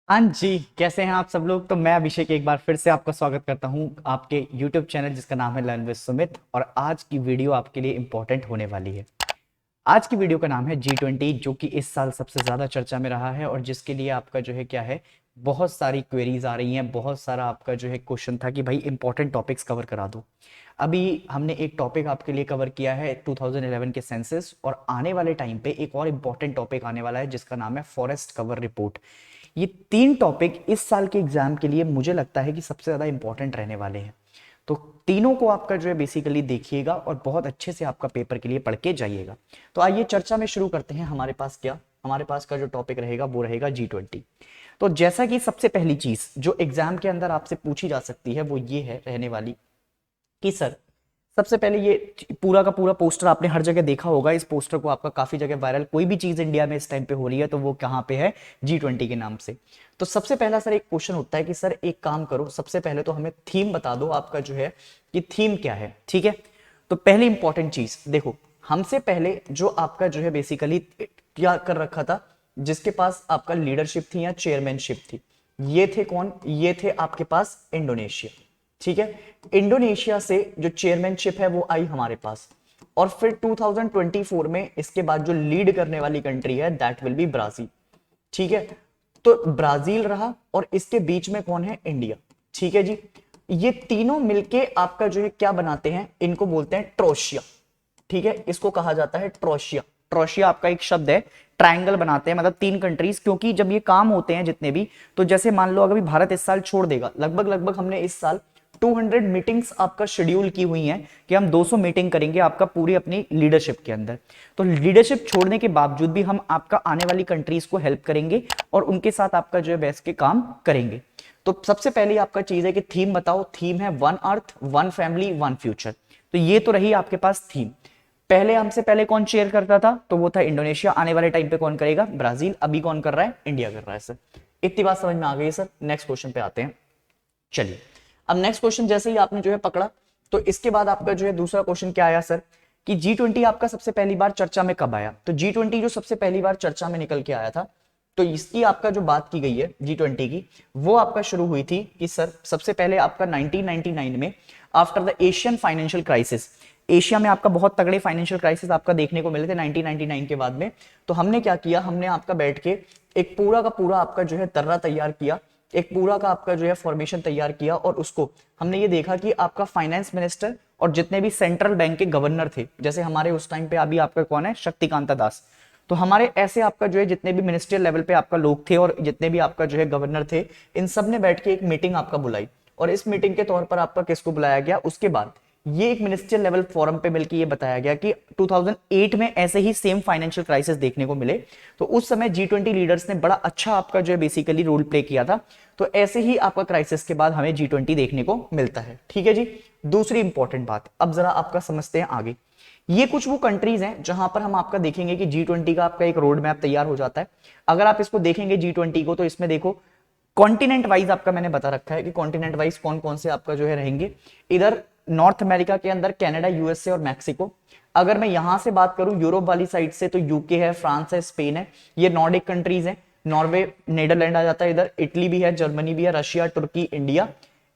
हाँ जी, कैसे हैं आप सब लोग। तो मैं अभिषेक एक बार फिर से आपका स्वागत करता हूं आपके YouTube चैनल जिसका नाम है लर्न विद सुमित। और आज की वीडियो आपके लिए इंपॉर्टेंट होने वाली है। आज की वीडियो का नाम है G20, जो कि इस साल सबसे ज्यादा चर्चा में रहा है और जिसके लिए आपका जो है क्या है, बहुत सारी क्वेरीज आ रही हैं, बहुत सारा आपका जो है क्वेश्चन था कि भाई इंपॉर्टेंट टॉपिक्स कवर करा दो। अभी हमने एक टॉपिक आपके लिए कवर किया है 2011 के सेंसस, और आने वाले टाइम पे एक और इंपॉर्टेंट टॉपिक आने वाला है जिसका नाम है फॉरेस्ट कवर रिपोर्ट। ये तीन टॉपिक इस साल के एग्जाम के लिए मुझे लगता है कि सबसे ज्यादा इंपॉर्टेंट रहने वाले हैं। तो तीनों को आपका जो है बेसिकली देखिएगा और बहुत अच्छे से आपका पेपर के लिए पढ़ के जाइएगा। तो आइए चर्चा में शुरू करते हैं। हमारे पास का जो टॉपिक रहेगा वो रहेगा G20। तो जैसा कि सबसे पहली चीज जो एग्जाम के अंदर आपसे पूछी जा सकती है वो ये है रहने वाली कि सर, सबसे पहले ये पूरा का पूरा पोस्टर आपने हर जगह देखा होगा। इस पोस्टर को आपका काफी जगह वायरल, कोई भी चीज इंडिया में इस टाइम पे हो रही है तो वो कहाँ पे है, G20 के नाम से। तो सबसे पहला सर एक क्वेश्चन उठता है कि सर एक काम करो, सबसे पहले तो हमें थीम बता दो आपका जो है कि थीम क्या है। ठीक है, तो पहली इंपॉर्टेंट चीज देखो, हमसे पहले जो आपका जो है बेसिकली क्या कर रखा था, जिसके पास आपका लीडरशिप थी या चेयरमैनशिप थी, ये थे कौन, ये थे आपके पास इंडोनेशिया। ठीक है, इंडोनेशिया से जो चेयरमैनशिप है वो आई हमारे पास। और फिर 2024 में इसके बाद जो लीड करने वाली कंट्री है दैट विल बी ब्राजील। ठीक है, तो ब्राजील रहा और इसके बीच में कौन है, इंडिया। ठीक है जी, ये तीनों मिलके आपका जो है क्या बनाते हैं, इनको बोलते हैं ट्रोशिया। ठीक है, इसको कहा जाता है ट्रोशिया। ट्रोशिया आपका एक शब्द है, ट्रायंगल बनाते हैं मतलब तीन कंट्रीज। क्योंकि जब ये काम होते हैं जितने भी, तो जैसे मान लो अगर भारत इस साल छोड़ देगा, लगभग लगभग हमने इस साल 200 मीटिंग्स आपका शेड्यूल की हुई हैं कि हम 200 मीटिंग करेंगे आपका पूरी अपनी लीडरशिप के अंदर। तो लीडरशिप छोड़ने के बावजूद भी हम आपका आने वाली कंट्रीज को हेल्प करेंगे और उनके साथ आपका जो है बैठ के काम करेंगे। तो सबसे पहले आपका चीज है कि थीम बताओ। थीम है one earth, one family, one future. तो ये तो रही आपके पास थीम। पहले हमसे पहले कौन शेयर करता था, तो वो था इंडोनेशिया। आने वाले टाइम पे कौन करेगा, ब्राजील। अभी कौन कर रहा है, इंडिया कर रहा है। सर इतनी बात समझ में आ गई सर। नेक्स्ट क्वेश्चन पे आते हैं। चलिए, अब नेक्स्ट क्वेश्चन जैसे ही आपने जो है पकड़ा, तो इसके बाद आपका जो है दूसरा क्वेश्चन क्या आया सर, कि G20 आपका सबसे पहली बार चर्चा में कब आया। तो G20 जो सबसे पहली बार चर्चा में निकल के आया था, तो इसकी आपका जो बात की गई है G20 की, वो आपका शुरू हुई थी कि सर सबसे पहले आपका 1999 में, after the Asian financial crisis. Asia में आपका बहुत तगड़े फाइनेंशियल क्राइसिस आपका देखने को मिले थे 1999 के बाद में। तो हमने क्या किया, हमने आपका बैठ के एक पूरा का पूरा आपका जो है तर्रा तैयार किया, एक पूरा का आपका जो है फॉर्मेशन तैयार किया, और उसको हमने ये देखा कि आपका फाइनेंस मिनिस्टर और जितने भी सेंट्रल बैंक के गवर्नर थे, जैसे हमारे उस टाइम पे अभी आपका कौन है, शक्तिकांता दास। तो हमारे ऐसे आपका जो है जितने भी मिनिस्ट्रियल लेवल पे आपका लोग थे और जितने भी आपका जो है गवर्नर थे, इन सब ने बैठ के एक मीटिंग आपका बुलाई। और इस मीटिंग के तौर पर आपका किसको बुलाया गया, उसके बाद ये एक मिनिस्ट्रियल लेवल फोरम पे मिलकर ये बताया गया कि 2008 में ऐसे ही सेम फाइनेंशियल क्राइसिस देखने को मिले। तो उस समय G20 लीडर्स ने बड़ा अच्छा आपका जो है बेसिकली रोल प्ले किया था। तो ऐसे ही आपका क्राइसिस के बाद हमें G20 देखने को मिलता है। ठीक है जी, दूसरी इंपॉर्टेंट बात, अब जरा आपका समझते हैं आगे। ये कुछ वो कंट्रीज हैं जहां पर हम आपका देखेंगे कि G20 का आपका एक रोड मैप तैयार हो जाता है। अगर आप इसको देखेंगे G20 को, तो इसमें देखो कॉन्टिनेंट वाइज आपका मैंने बता रखा है कि कॉन्टिनेंट वाइज कौन कौन से आपका जो है रहेंगे। इधर नॉर्थ अमेरिका के अंदर कनाडा, यूएसए और मैक्सिको। अगर मैं यहां से बात करूं यूरोप वाली साइड से, तो यूके है, फ्रांस है, स्पेन है, ये नॉर्डिक कंट्रीज हैं। नॉर्वे, नीदरलैंड आ जाता है इधर, इटली भी है, जर्मनी भी है, रशिया, तुर्की, इंडिया।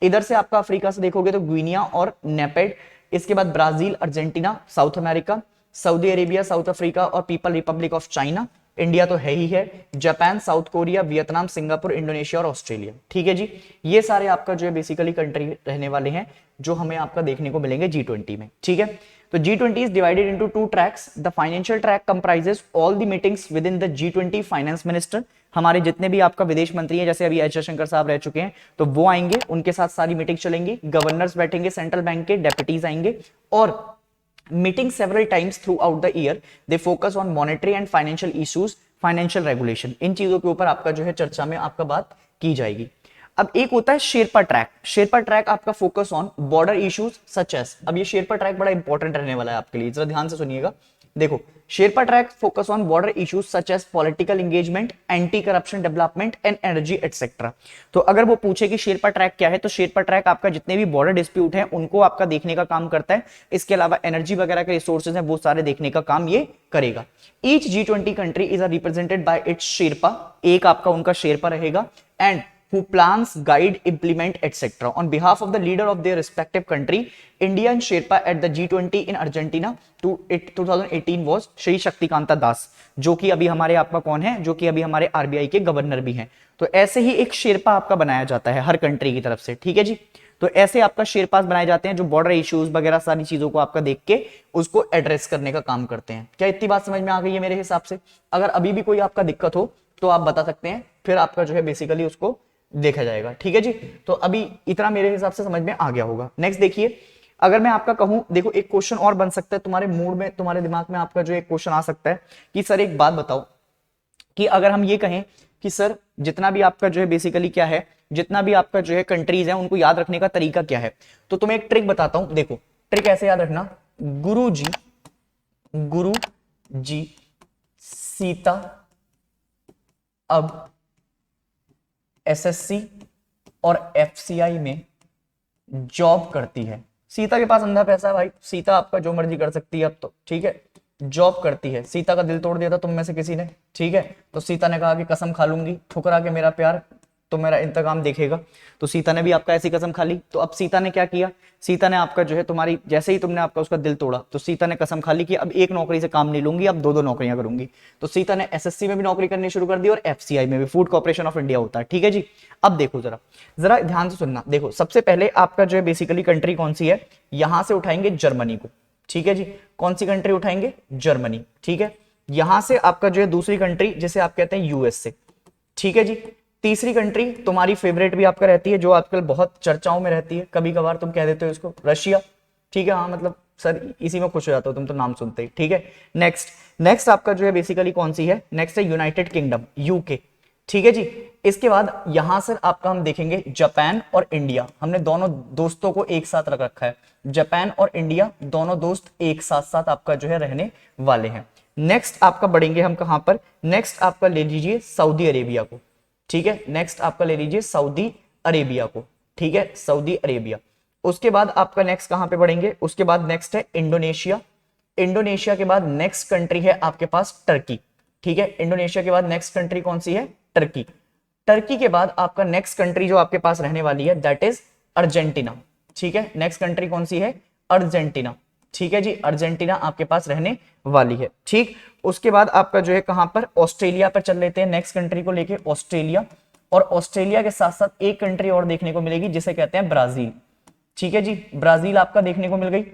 इधर से आपका अफ्रीका से देखोगे तो ग्वीनिया और नेपेड। इसके बाद Brazil, Argentina, South America, Saudi Arabia, South Africa और people republic of China. India तो है ही है, Japan, South Korea, Vietnam, Singapore, Indonesia और ऑस्ट्रेलिया। ठीक है जी, ये सारे आपका जो है बेसिकली कंट्री रहने वाले हैं जो हमें आपका देखने को मिलेंगे G20 में। ठीक है, तो G20 is divided into two tracks. The financial track comprises all the meetings with in the G20 finance minister. हमारे जितने भी आपका विदेश मंत्री हैं, जैसे अभी एच जयशंकर साहब रह चुके हैं, तो वो आएंगे, उनके साथ सारी मीटिंग चलेंगी। गवर्नर्स बैठेंगे सेंट्रल बैंक के, डेप्यूटीज आएंगे। और meeting several times throughout the year, they focus on monetary and financial issues, financial regulation। इन चीजों के ऊपर आपका जो है चर्चा में आपका बात की जाएगी। अब एक होता है शेरपा ट्रैक। शेरपा ट्रैक आपका focus on border issues such as. अब ये शेरपा ट्रैक बड़ा इंपॉर्टेंट रहने वाला है आपके लिए, जरा ध्यान से सुनिएगा। देखो, Sherpa track focus on border issues such as political engagement, anti corruption development and energy etcetera. तो अगर वो पूछे कि शेरपा ट्रैक क्या है, तो शेरपा ट्रैक आपका जितने भी बॉर्डर डिस्प्यूट हैं उनको आपका देखने का काम करता है। इसके अलावा एनर्जी वगैरह के रिसोर्सेज हैं वो सारे देखने का काम ये करेगा। Each G20 country is represented by it's Sherpa, एक आपका उनका शेरपा रहेगा, and who plans, guide, implement, etc. On behalf of the leader of their respective country, India and Sherpa at the G20 in Argentina 2018 was Shri Shaktikanta Das, जो कि अभी हमारे आपका कौन है, जो कि अभी हमारे आरबीआई के गवर्नर भी हैं। तो ऐसे ही एक शेरपा आपका बनाया जाता है हर कंट्री की तरफ से, ठीक है जी। तो ऐसे आपका शेरपास बनाए जाते हैं जो बॉर्डर इश्यूज वगैरह सारी चीजों को आपका देख के उसको एड्रेस करने का काम करते हैं। क्या इतनी बात समझ में आ गई है मेरे हिसाब से? अगर अभी भी कोई आपका दिक्कत हो तो आप बता सकते हैं, फिर आपका जो है बेसिकली उसको देखा जाएगा, ठीक है जी। तो अभी इतना मेरे हिसाब से समझ में आ गया होगा। नेक्स्ट देखिए, अगर मैं आपका कहूं, देखो एक क्वेश्चन और बन सकता है तुम्हारे मूड में, तुम्हारे दिमाग में आपका जो एक क्वेश्चन आ सकता है कि सर एक बात बताओ कि अगर हम ये कहें कि सर जितना भी आपका जो है बेसिकली क्या है, जितना भी आपका जो है कंट्रीज है उनको याद रखने का तरीका क्या है, तो तुम्हें एक ट्रिक बताता हूं। देखो ट्रिक ऐसे याद रखना, गुरु जी सीता अब एसएससी और एफसीआई में जॉब करती है। सीता के पास अंधा पैसा है भाई, सीता आपका जो मर्जी कर सकती है अब तो, ठीक है। जॉब करती है, सीता का दिल तोड़ दिया था तुम में से किसी ने, ठीक है। तो सीता ने कहा कि कसम खा लूंगी ठुकरा के मेरा प्यार तो मेरा इंतकाम देखेगा। तो सीता ने भी आपका ऐसी कसम खा ली। तो अब सीता ने क्या किया, सीता ने आपका जो है तुम्हारी, जैसे ही तुमने आपका उसका दिल तोड़ा तो सीता ने कसम खा ली कि अब एक नौकरी से काम नहीं लूंगी, अब दो नौकरियां करूंगी। तो सीता ने एसएससी में भी नौकरी करनी शुरू कर दी और एफसीआई में भी, फूड कॉर्पोरेशन ऑफ इंडिया होता है, ठीक है जी। अब देखो जरा ध्यान से सुनना। देखो सबसे पहले आपका जो है बेसिकली कंट्री कौन सी है, यहां से उठाएंगे जर्मनी को, ठीक है जी। कौन सी कंट्री उठाएंगे, जर्मनी, ठीक है। यहां से आपका जो है दूसरी कंट्री जिसे आप कहते हैं यूएसए, ठीक है जी। तीसरी कंट्री तुम्हारी फेवरेट भी आपका रहती है, जो आजकल बहुत चर्चाओं में रहती है, कभी कभार तुम कह देते हो इसको, रशिया, ठीक है। हाँ मतलब सर इसी में खुश हो जाते हो तुम तो नाम सुनते ही, ठीक है। नेक्स्ट आपका जो है बेसिकली कौन सी है, नेक्स्ट है यूनाइटेड किंगडम, यूके, ठीक है जी। इसके बाद यहां से आपका हम देखेंगे जापान और इंडिया, हमने दोनों दोस्तों को एक साथ रख रखा है, जापान और इंडिया दोनों दोस्त एक साथ साथ आपका जो है रहने वाले हैं। नेक्स्ट आपका बढ़ेंगे हम कहां पर, नेक्स्ट आपका ले लीजिए सऊदी अरेबिया को, ठीक है। नेक्स्ट आपका ले लीजिए सऊदी अरेबिया को, ठीक है, सऊदी अरेबिया। उसके बाद आपका नेक्स्ट कहां पे बढ़ेंगे, उसके बाद नेक्स्ट है इंडोनेशिया, इंडोनेशिया के बाद नेक्स्ट कंट्री है आपके पास टर्की, ठीक है। इंडोनेशिया के बाद नेक्स्ट कंट्री कौन सी है, टर्की। टर्की के बाद आपका नेक्स्ट कंट्री जो आपके पास रहने वाली है दैट इज अर्जेंटीना, ठीक है। नेक्स्ट कंट्री कौन सी है, अर्जेंटीना, ठीक है जी। अर्जेंटीना आपके पास रहने वाली है, ठीक। उसके बाद आपका जो है कहां पर, ऑस्ट्रेलिया पर चल लेते हैं नेक्स्ट कंट्री को लेके, ऑस्ट्रेलिया। और ऑस्ट्रेलिया के साथ साथ एक कंट्री और देखने को मिलेगी जिसे कहते हैं ब्राजील, ठीक है जी। ब्राजील आपका देखने को मिल गई।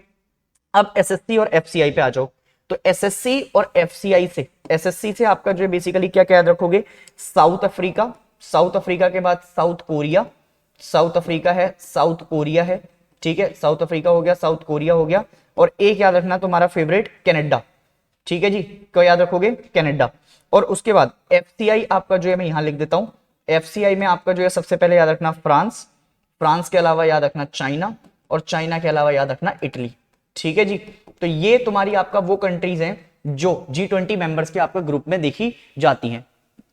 अब एसएससी और एफसीआई पे आ जाओ। तो एसएससी और एफसीआई से, एसएससी से आपका जो है बेसिकली क्या क्या याद रखोगे, साउथ अफ्रीका, साउथ अफ्रीका के बाद साउथ कोरिया, साउथ अफ्रीका है, साउथ कोरिया है, ठीक है। साउथ अफ्रीका हो गया, साउथ कोरिया हो गया, और एक याद रखना तुम्हारा फेवरेट कनाडा, ठीक है जी। क्या याद रखोगे, कनाडा। और उसके बाद एफसीआई आपका जो है मैं यहां लिख देता हूं, एफसीआई में आपका जो है सबसे पहले याद रखना फ्रांस, फ्रांस के अलावा याद रखना चाइना, और चाइना के अलावा याद रखना इटली, ठीक है जी। तो ये तुम्हारी आपका वो कंट्रीज हैं जो G20 मेंबर्स के आपका ग्रुप में देखी जाती हैं,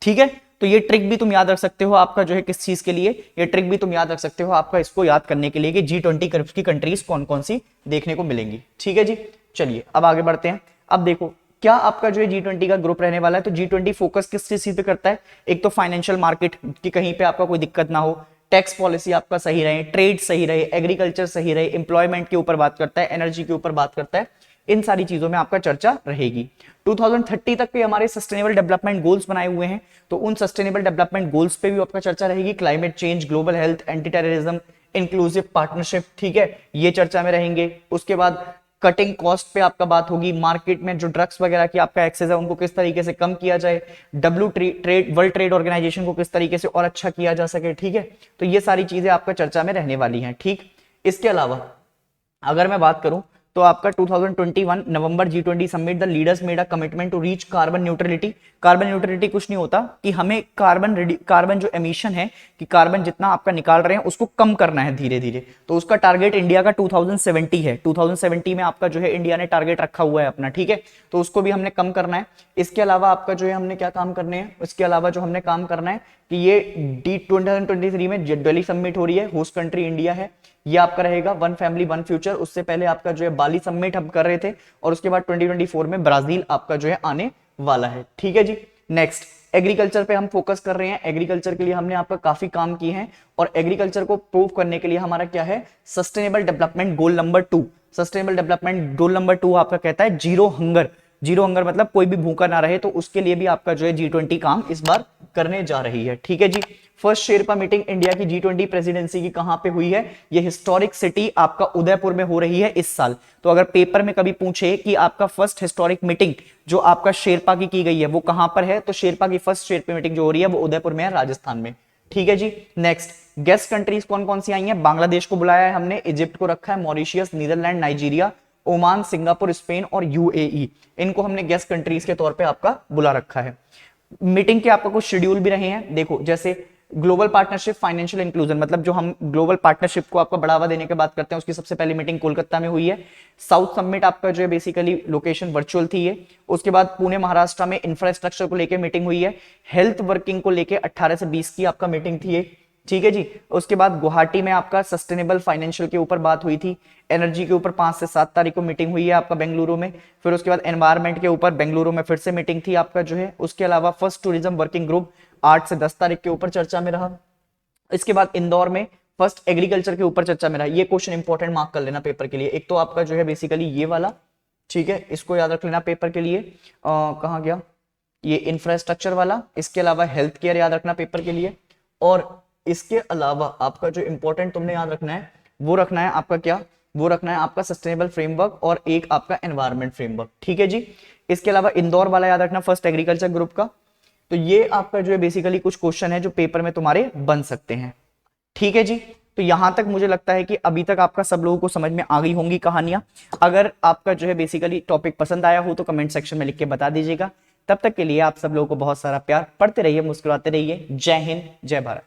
ठीक है। तो ये ट्रिक भी तुम याद रख सकते हो आपका जो है किस चीज के लिए, ये ट्रिक भी तुम याद रख सकते हो आपका इसको याद करने के लिए कि G20 की कंट्रीज कौन कौन सी देखने को मिलेंगी, ठीक है जी। चलिए अब आगे बढ़ते हैं। अब देखो क्या आपका जो है G20 का ग्रुप रहने वाला है, तो G20 फोकस किस चीज पे करता है, एक तो फाइनेंशियल मार्केट की कहीं पे आपका कोई दिक्कत ना हो, टैक्स पॉलिसी आपका सही रहे, ट्रेड सही रहे, एग्रीकल्चर सही रहे, एम्प्लॉयमेंट के ऊपर बात करता है, एनर्जी के ऊपर बात करता है, इन सारी चीजों में आपका चर्चा रहेगी। 2030 तक के हमारे सस्टेनेबल डेवलपमेंट गोल्स बनाए हुए हैं, तो उन सस्टेनेबल डेवलपमेंट गोल्स पे भी आपका चर्चा रहेगी, climate change, global health, anti terrorism, inclusive partnership, ठीक है, ये चर्चा में रहेंगे। उसके बाद कटिंग कॉस्ट पे आपका बात होगी, मार्केट में जो ड्रग्स वगैरह की आपका एक्सेस है उनको किस तरीके से कम किया जाए, वर्ल्ड ट्रेड ऑर्गेनाइजेशन को किस तरीके से और अच्छा किया जा सके, ठीक है। तो ये सारी चीजें आपका चर्चा में रहने वाली हैं, ठीक। इसके अलावा अगर मैं बात करूं तो आपका 2021 नवंबर G20 summit the leaders made a commitment to reach carbon neutrality. Carbon neutrality कुछ नहीं होता कि हमें कार्बन जो एमिशन है कि कार्बन जितना आपका निकाल रहे हैं उसको कम करना है धीरे धीरे। तो उसका टारगेट इंडिया का 2070 है। 2070 में आपका जो है इंडिया ने टारगेट रखा हुआ है अपना, ठीक है। तो उसको भी हमने कम करना है। इसके अलावा आपका जो है हमने क्या काम करने हैं, इसके अलावा जो हमने काम करना है कि ये D 2023 में दिल्ली समिट हो रही है, होस्ट कंट्री इंडिया है। ये आपका रहेगा वन फैमिली वन फ्यूचर। उससे पहले आपका जो है बाली समिट हम कर रहे थे और उसके बाद 2024 में ब्राजील आपका जो है आने वाला है, ठीक है जी। नेक्स्ट एग्रीकल्चर पे हम फोकस कर रहे हैं। एग्रीकल्चर के लिए हमने आपका काफी काम किए हैं और एग्रीकल्चर को प्रूव करने के लिए हमारा क्या है, sustainable development goal number 2। Sustainable development goal number 2 आपका कहता है जीरो हंगर। जीरो हंगर मतलब कोई भी भूखा ना रहे, तो उसके लिए भी आपका जो है G20 काम इस बार करने जा रही है, ठीक है जी। फर्स्ट शेरपा मीटिंग इंडिया की G20 प्रेसिडेंसी की कहां पे हुई है, ये हिस्टोरिक सिटी आपका उदयपुर में हो रही है इस साल। तो अगर पेपर में कभी पूछे कि आपका फर्स्ट हिस्टोरिक मीटिंग जो आपका शेरपा की गई है वो कहां पर है, तो शेरपा की फर्स्ट शेरपा मीटिंग जो हो रही है वो उदयपुर में है, राजस्थान में, ठीक है जी। नेक्स्ट गेस्ट कंट्रीज कौन कौन सी आई हैं, बांग्लादेश को बुलाया है हमने, इजिप्ट को रखा है, Mauritius, Netherlands, Nigeria, Oman, Singapore, Spain और यूएई, इनको हमने गेस्ट कंट्रीज के तौर पे आपका बुला रखा है। मीटिंग के आपका कुछ शेड्यूल भी रहे हैं, देखो जैसे ग्लोबल पार्टनरशिप फाइनेंशियल इंक्लूजन, मतलब जो हम ग्लोबल पार्टनरशिप को आपका बढ़ावा देने की बात करते हैं, उसकी सबसे पहली मीटिंग कोलकाता में हुई है। साउथ समिट आपका जो है बेसिकली लोकेशन वर्चुअल थी ये। उसके बाद पुणे महाराष्ट्र में इंफ्रास्ट्रक्चर को लेकर मीटिंग हुई है। हेल्थ वर्किंग को लेकर 18 से 20 की आपका मीटिंग थी ये, ठीक है जी। उसके बाद गुवाहाटी में आपका सस्टेनेबल फाइनेंशियल के ऊपर बात हुई थी। एनर्जी के ऊपर 5 से 7 तारीख को मीटिंग हुई है आपका बेंगलुरु में। फिर उसके बाद एनवायरमेंट के ऊपर बेंगलुरु में फिर से मीटिंग थी आपका जो है। उसके अलावा फर्स्ट टूरिज्म वर्किंग ग्रुप 8 से 10 तारीख के ऊपर चर्चा में रहा। इसके बाद इंदौर में फर्स्ट एग्रीकल्चर के ऊपर चर्चा में रहा। ये क्वेश्चन इंपॉर्टेंट मार्क कर लेना पेपर के लिए। एक तो आपका जो है बेसिकली ये वाला, ठीक है, इसको याद रख लेना पेपर के लिए। कहाँ गया ये इंफ्रास्ट्रक्चर वाला। इसके अलावा हेल्थ केयर याद रखना पेपर के लिए। और इसके अलावा आपका जो इंपॉर्टेंट तुमने याद रखना है वो रखना है आपका क्या, वो रखना है आपका सस्टेनेबल फ्रेमवर्क और एक आपका एनवायरमेंट फ्रेमवर्क, ठीक है जी। इसके अलावा इंदौर वाला याद रखना फर्स्ट एग्रीकल्चर ग्रुप का। तो ये आपका जो है बेसिकली कुछ क्वेश्चन है जो पेपर में तुम्हारे बन सकते हैं, ठीक है जी। तो यहां तक मुझे लगता है कि अभी तक आपका सब लोगों को समझ में आ गई होंगी कहानियां। अगर आपका जो है बेसिकली टॉपिक पसंद आया हो तो कमेंट सेक्शन में लिख के बता दीजिएगा। तब तक के लिए आप सब लोगों को बहुत सारा प्यार, पढ़ते रहिए, मुस्कुराते रहिए। जय हिंद, जय भारत।